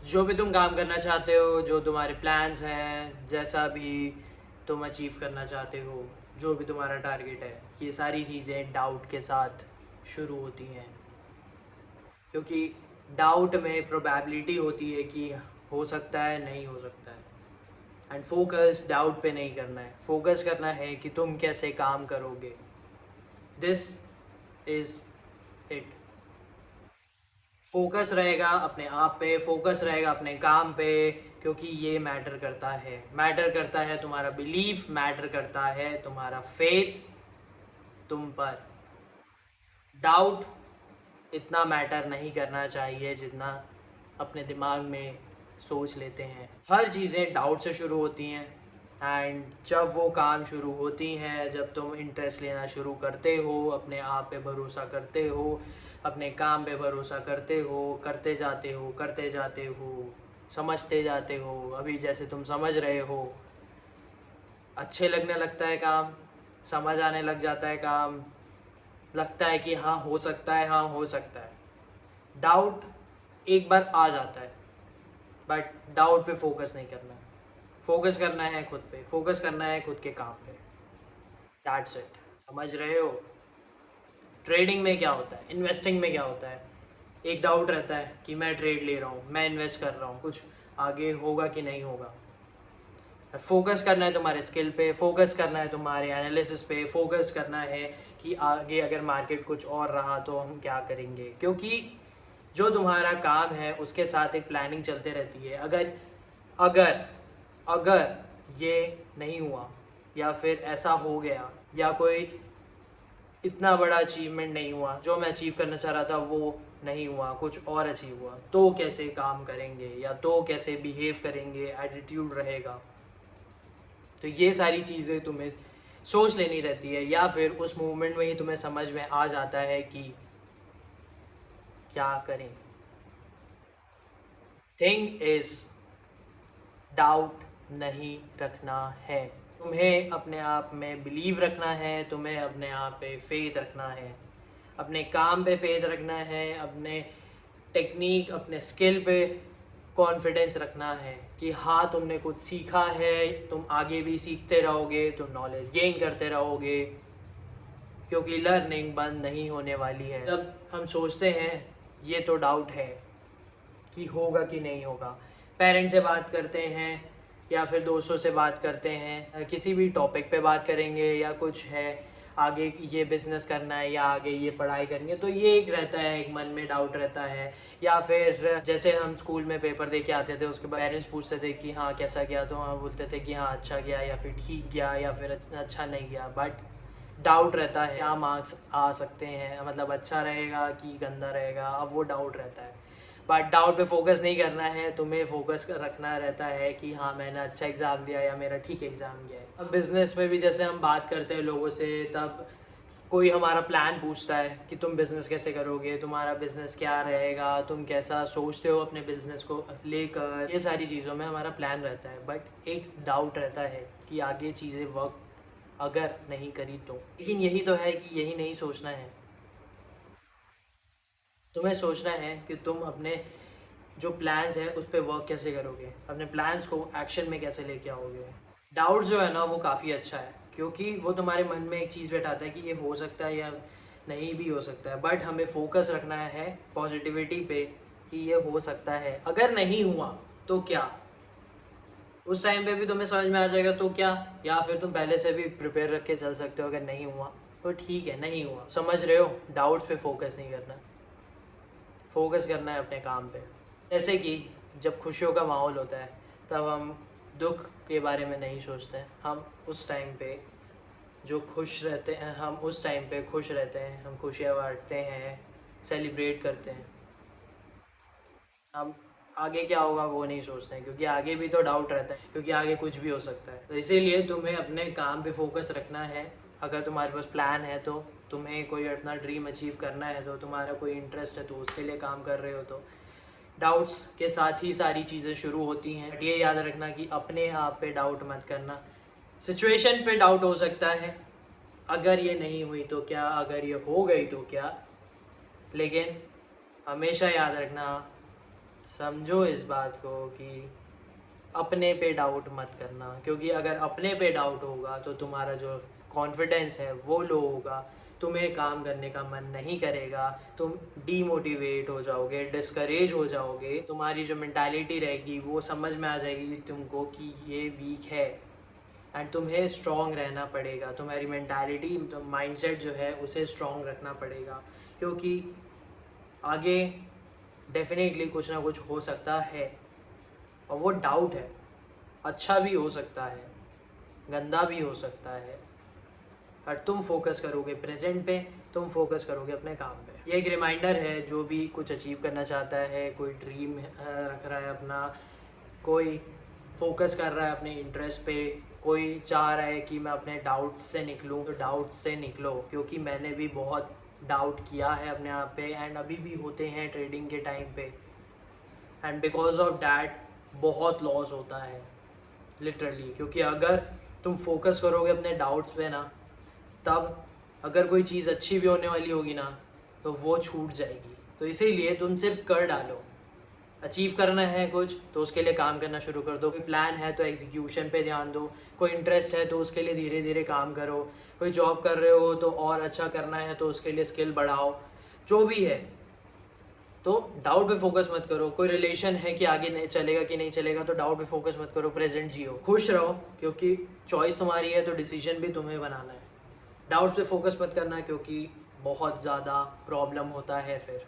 जो भी तुम काम करना चाहते हो, जो तुम्हारे प्लान्स हैं, जैसा भी तुम अचीव करना चाहते हो, जो भी तुम्हारा टारगेट है, ये सारी चीज़ें डाउट के साथ शुरू होती हैं। क्योंकि डाउट में प्रोबेबिलिटी होती है कि हो सकता है, नहीं हो सकता है। एंड फोकस डाउट पे नहीं करना है, फोकस करना है कि तुम कैसे काम करोगे। This is it. फोकस रहेगा अपने आप पे, फोकस रहेगा अपने काम पे, क्योंकि ये मैटर करता है तुम्हारा बिलीफ, मैटर करता है तुम्हारा फेथ तुम पर। डाउट इतना मैटर नहीं करना चाहिए जितना अपने दिमाग में सोच लेते हैं। हर चीज़ें डाउट से शुरू होती हैं, एंड जब वो काम शुरू होती हैं, जब तुम इंटरेस्ट लेना शुरू करते हो, अपने आप पे भरोसा करते हो, अपने काम पे भरोसा करते हो, करते जाते हो, समझते जाते हो। अभी जैसे तुम समझ रहे हो, अच्छे लगने लगता है काम, समझ आने लग जाता है काम, लगता है कि हाँ हो सकता है, हाँ हो सकता है। डाउट एक बार आ जाता है, बट डाउट पे फोकस नहीं करना है। फोकस करना है खुद पे, फोकस करना है खुद के काम पे। That's it. समझ रहे हो? ट्रेडिंग में क्या होता है, इन्वेस्टिंग में क्या होता है, एक डाउट रहता है कि मैं ट्रेड ले रहा हूँ, मैं इन्वेस्ट कर रहा हूँ, कुछ आगे होगा कि नहीं होगा। फोकस करना है तुम्हारे स्किल पे, फोकस करना है तुम्हारे एनालिसिस पे, फोकस करना है कि आगे अगर मार्केट कुछ और रहा तो हम क्या करेंगे। क्योंकि जो तुम्हारा काम है उसके साथ एक प्लानिंग चलते रहती है। अगर अगर ये नहीं हुआ, या फिर ऐसा हो गया, या कोई इतना बड़ा अचीवमेंट नहीं हुआ, जो मैं अचीव करना चाह रहा था वो नहीं हुआ, कुछ और अचीव हुआ, तो कैसे काम करेंगे, या तो कैसे बिहेव करेंगे, एटीट्यूड रहेगा। तो ये सारी चीज़ें तुम्हें सोच लेनी रहती है, या फिर उस मूवमेंट में ही तुम्हें समझ में आ जाता है कि क्या करें। थिंग इज, डाउट नहीं रखना है। तुम्हें अपने आप में बिलीव रखना है, तुम्हें अपने आप पे फेथ रखना है, अपने काम पे फेथ रखना है, अपने टेक्निक, अपने स्किल पे कॉन्फिडेंस रखना है कि हाँ तुमने कुछ सीखा है, तुम आगे भी सीखते रहोगे, तुम नॉलेज गेन करते रहोगे, क्योंकि लर्निंग बंद नहीं होने वाली है। जब हम सोचते हैं ये तो डाउट है कि होगा कि नहीं होगा, पेरेंट्स से बात करते हैं या फिर दोस्तों से बात करते हैं, किसी भी टॉपिक पे बात करेंगे, या कुछ है आगे ये बिज़नेस करना है या आगे ये पढ़ाई करनी है, तो ये एक रहता है, एक मन में डाउट रहता है। या फिर जैसे हम स्कूल में पेपर दे के आते थे, उसके बाद पेरेंट्स पूछते थे कि हाँ कैसा गया, तो हम बोलते थे कि हाँ अच्छा गया, या फिर ठीक गया, या फिर अच्छा नहीं गया। बट डाउट रहता है क्या मार्क्स आ सकते हैं, मतलब अच्छा रहेगा कि गंदा रहेगा, अब वो डाउट रहता है। बट डाउट पे फोकस नहीं करना है, तुम्हें फोकस रखना रहता है कि हाँ मैंने अच्छा एग्ज़ाम दिया या मेरा ठीक एग्ज़ाम गया है। अब बिज़नेस में भी जैसे हम बात करते हैं लोगों से, तब कोई हमारा प्लान पूछता है कि तुम बिज़नेस कैसे करोगे, तुम्हारा बिज़नेस क्या रहेगा, तुम कैसा सोचते हो अपने बिज़नेस को लेकर, ये सारी चीज़ों में हमारा प्लान रहता है। बट एक डाउट रहता है कि आगे चीज़ें वर्क अगर नहीं करी तो। लेकिन यही तो है कि यही नहीं सोचना है, तुम्हें सोचना है कि तुम अपने जो प्लान्स है उस पर वर्क कैसे करोगे, अपने प्लान्स को एक्शन में कैसे लेके आओगे। डाउट जो है ना वो काफ़ी अच्छा है, क्योंकि वो तुम्हारे मन में एक चीज़ बैठाता है कि ये हो सकता है या नहीं भी हो सकता है। बट हमें फोकस रखना है पॉजिटिविटी पे कि ये हो सकता है, अगर नहीं हुआ तो क्या। उस टाइम पे भी तुम्हें समझ में आ जाएगा तो क्या, या फिर तुम पहले से भी प्रिपेयर रख के चल सकते हो, अगर नहीं हुआ तो ठीक है, नहीं हुआ, समझ रहे हो। डाउट्स पे फोकस नहीं करना, फोकस करना है अपने काम पे। जैसे कि जब खुशियों का माहौल होता है तब हम दुख के बारे में नहीं सोचते हैं, हम उस टाइम पे जो खुश रहते हैं, हम उस टाइम पे खुश रहते हैं, हम खुशियाँ बांटते हैं, सेलिब्रेट करते हैं। हम आगे क्या होगा वो नहीं सोचते हैं, क्योंकि आगे भी तो डाउट रहता है, क्योंकि आगे कुछ भी हो सकता है। तो इसीलिए तुम्हें अपने काम पे फोकस रखना है। अगर तुम्हारे पास प्लान है, तो तुम्हें कोई अपना ड्रीम अचीव करना है, तो तुम्हारा कोई इंटरेस्ट है तो उसके लिए काम कर रहे हो, तो डाउट्स के साथ ही सारी चीज़ें शुरू होती हैं। बट ये याद रखना कि अपने आप पे डाउट मत करना। सिचुएशन पे डाउट हो सकता है, अगर ये नहीं हुई तो क्या, अगर ये हो गई तो क्या। लेकिन हमेशा याद रखना, समझो इस बात को कि अपने पे डाउट मत करना, क्योंकि अगर अपने पे डाउट होगा तो तुम्हारा जो कॉन्फिडेंस है वो लो होगा, तुम्हें काम करने का मन नहीं करेगा, तुम डीमोटिवेट हो जाओगे, डिस्करेज हो जाओगे, तुम्हारी जो मेंटालिटी रहेगी वो समझ में आ जाएगी तुमको कि ये वीक है। एंड तुम्हें स्ट्रॉन्ग रहना पड़ेगा, तुम्हारी मेंटालिटी माइंडसेट जो है उसे स्ट्रॉन्ग रखना पड़ेगा, क्योंकि आगे डेफिनेटली कुछ ना कुछ हो सकता है। और वो डाउट है, अच्छा भी हो सकता है, गंदा भी हो सकता है, और तुम फोकस करोगे प्रेजेंट पे, तुम फोकस करोगे अपने काम पे। ये एक रिमाइंडर है, जो भी कुछ अचीव करना चाहता है, कोई ड्रीम रख रहा है अपना, कोई फोकस कर रहा है अपने इंटरेस्ट पे, कोई चाह रहा है कि मैं अपने डाउट्स से निकलूँ, तो डाउट्स से निकलो, क्योंकि मैंने भी बहुत डाउट किया है अपने आप पे, एंड अभी भी होते हैं ट्रेडिंग के टाइम पे, एंड बिकॉज ऑफ डैट बहुत लॉस होता है लिटरली। क्योंकि अगर तुम फोकस करोगे अपने डाउट्स पे ना, तब अगर कोई चीज़ अच्छी भी होने वाली होगी ना, तो वो छूट जाएगी। तो इसीलिए तुम सिर्फ कर डालो। अचीव करना है कुछ तो उसके लिए काम करना शुरू कर दो, कोई प्लान है तो एग्जीक्यूशन पे ध्यान दो, कोई इंटरेस्ट है तो उसके लिए धीरे धीरे काम करो, कोई जॉब कर रहे हो तो और अच्छा करना है तो उसके लिए स्किल बढ़ाओ, जो भी है। तो डाउट पे फोकस मत करो, कोई रिलेशन है कि आगे नहीं चलेगा कि नहीं चलेगा, तो डाउट पे फोकस मत करो, प्रेजेंट जियो, खुश रहो, क्योंकि चॉइस तुम्हारी है तो डिसीजन भी तुम्हें बनाना है। डाउट्स पे फोकस मत करना, क्योंकि बहुत ज़्यादा प्रॉब्लम होता है, फिर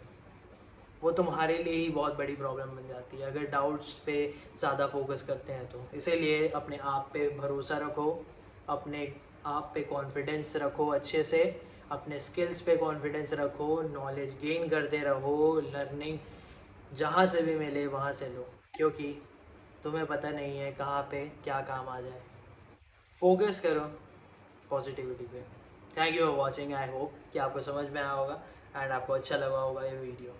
वो तुम्हारे लिए ही बहुत बड़ी प्रॉब्लम बन जाती है अगर डाउट्स पे ज़्यादा फोकस करते हैं तो। इसीलिए अपने आप पे भरोसा रखो, अपने आप पे कॉन्फिडेंस रखो अच्छे से, अपने स्किल्स पे कॉन्फिडेंस रखो, नॉलेज गेन करते रहो, लर्निंग जहाँ से भी मिले वहाँ से लो, क्योंकि तुम्हें पता नहीं है कहाँ पे क्या काम आ जाए। फोकस करो पॉजिटिविटी पे। Thank you for watching. I hope कि आपको समझ में आया होगा एंड आपको अच्छा लगा होगा ये वीडियो।